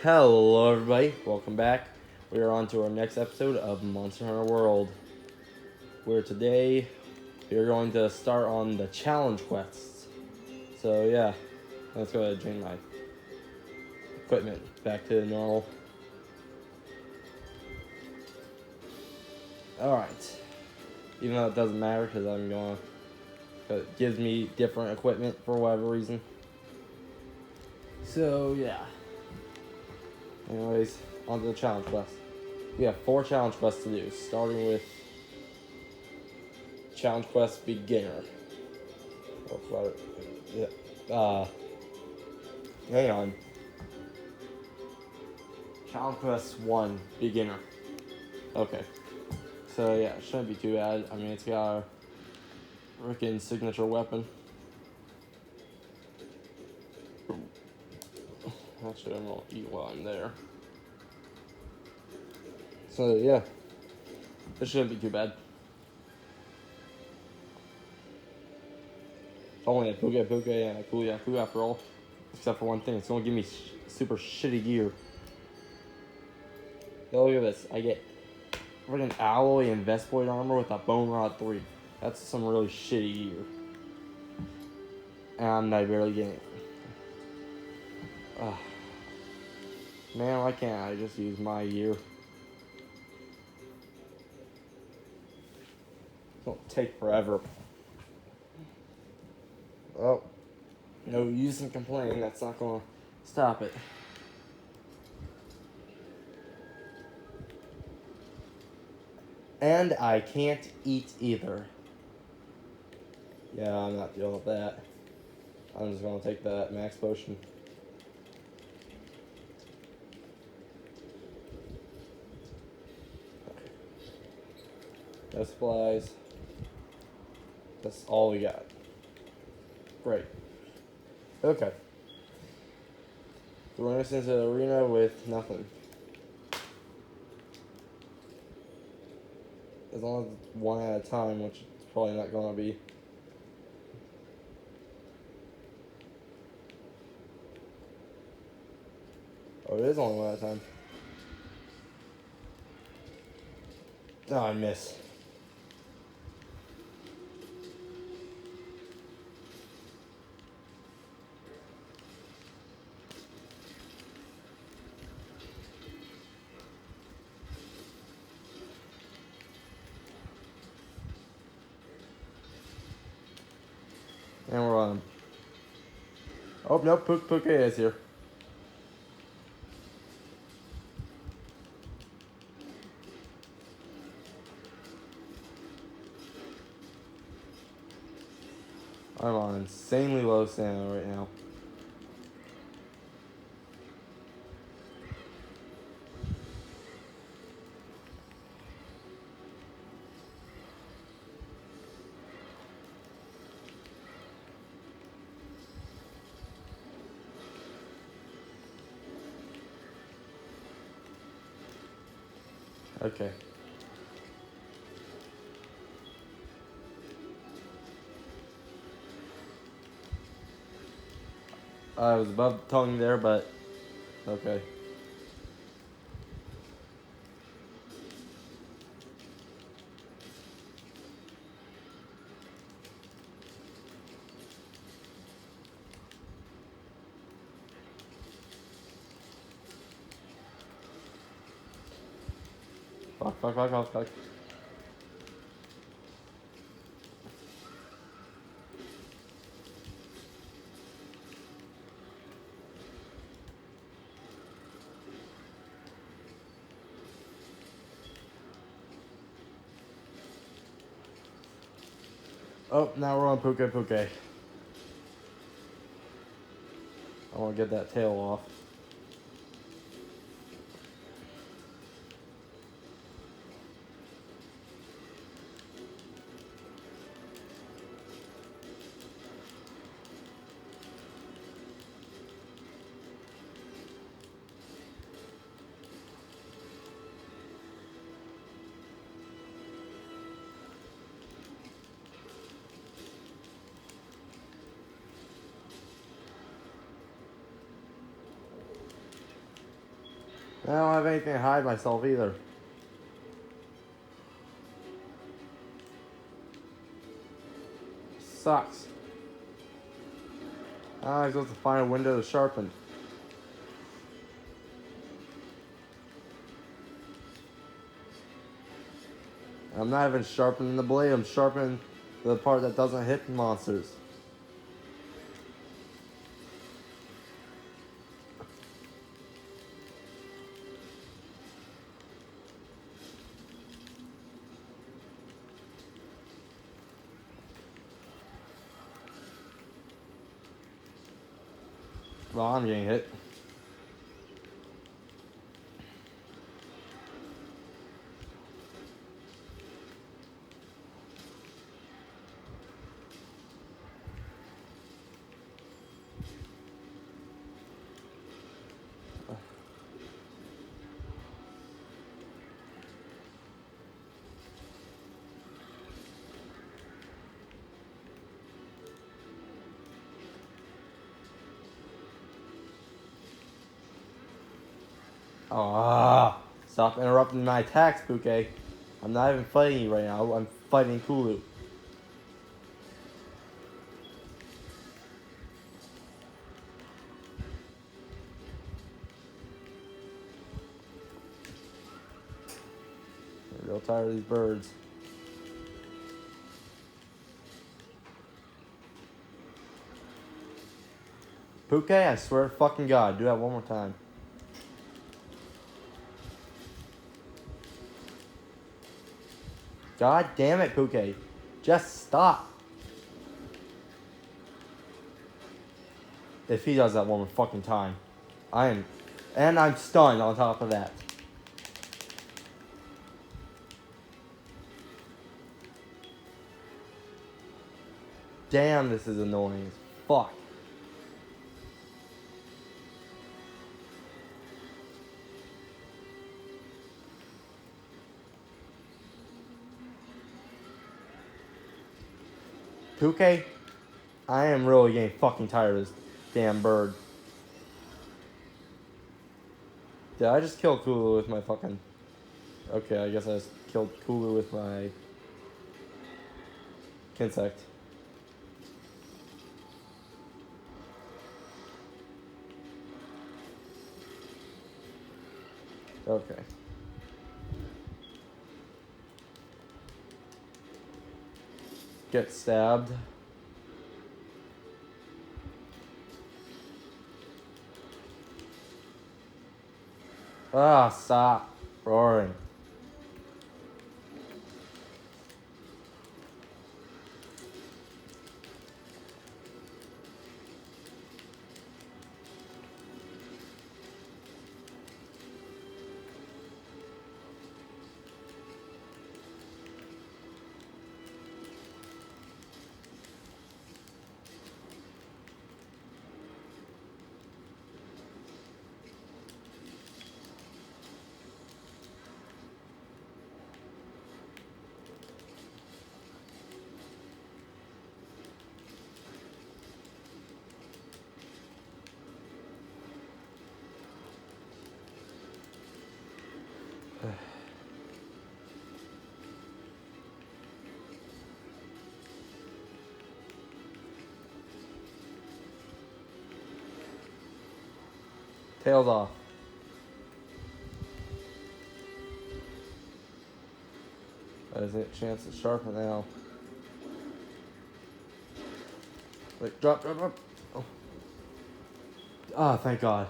Hello, everybody. Welcome back. We are on to our next episode of Monster Hunter World, where today we are going to start on the challenge quests. So, yeah, let's go ahead and change my equipment back to normal. Alright. Even though it doesn't matter because it gives me different equipment for whatever reason. So, yeah. Anyways, on to the challenge quest. We have 4 challenge quests to do, starting with Challenge Quest Beginner. Hang on. Challenge Quest 1 Beginner. Okay. So, yeah, it shouldn't be too bad. I mean, it's got a freaking signature weapon. Actually, I'm gonna eat while I'm there. So, yeah. It shouldn't be too bad. It's only a Puke Puke and a Kuyaku after all. Except for one thing, it's gonna give me super shitty gear. Yeah, look at this. I get freaking alloy and Vespoid armor with a Bone Rod 3. That's some really shitty gear. And I barely get it. Man, why can't I just use my gear? It'll take forever. Well, no use in complaining. That's not gonna stop it. And I can't eat either. Yeah, I'm not dealing with that. I'm just gonna take that max potion. No supplies. That's all we got. Great. Okay. Throwing us into the arena with nothing. As long as it's one at a time, which it's probably not gonna be. Oh, it is only one at a time. Oh, I miss. And we're on. Oh, no, Puke is here. I'm on insanely low stamina right now. Okay. I was above tongue there, but okay. Fuck. Oh, now we're on Puke. I want to get that tail off. I don't have anything to hide myself either. Sucks. How am I supposed to find a window to sharpen? I'm not even sharpening the blade, I'm sharpening the part that doesn't hit monsters. Well, I'm getting hit. Stop interrupting my attacks, Puke. I'm not even fighting you right now. I'm fighting Kulu. I'm real tired of these birds. Puke, I swear to fucking God, do that one more time. God damn it, Puke. Just stop. If he does that one more fucking time, and I'm stunned on top of that. Damn, this is annoying as fuck. Puke, I am really getting fucking tired of this damn bird. Did I just kill Kulu with my fucking... Okay, I guess I just killed Kulu with my... Kinsect. Okay. Get stabbed. Ah, stop roaring. Tails off. That is a chance to sharpen now. Wait, drop. Oh. Ah, thank God.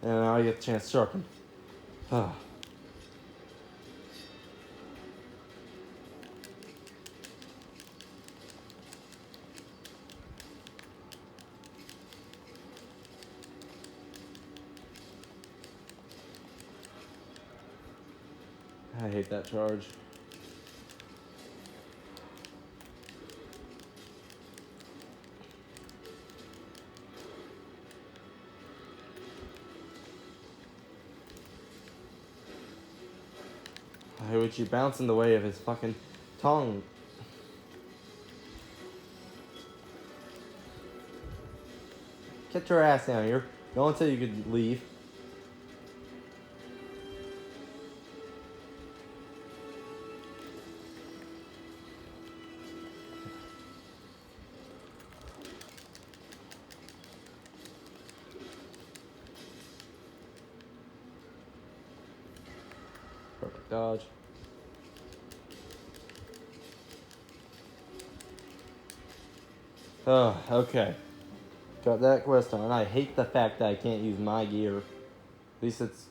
And now I get the chance to sharpen. Ah. I hate that charge. Why would you bounce in the way of his fucking tongue? Get your ass down here. Go until you could leave. Perfect dodge. Oh, okay. Got that quest on. I hate the fact that I can't use my gear. At least it's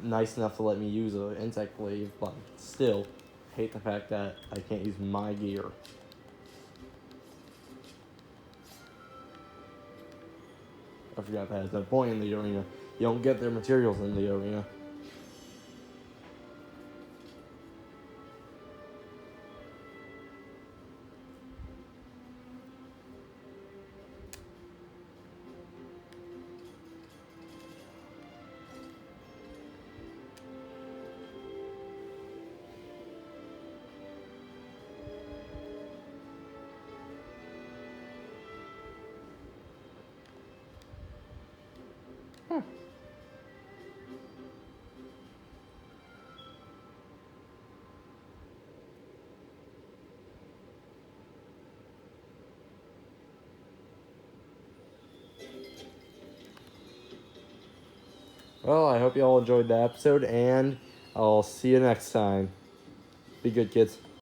nice enough to let me use an insect glaive, but still, hate the fact that I can't use my gear. I forgot that at that point in the arena, you don't get their materials in the arena. Well, I hope you all enjoyed the episode, and I'll see you next time. Be good, kids.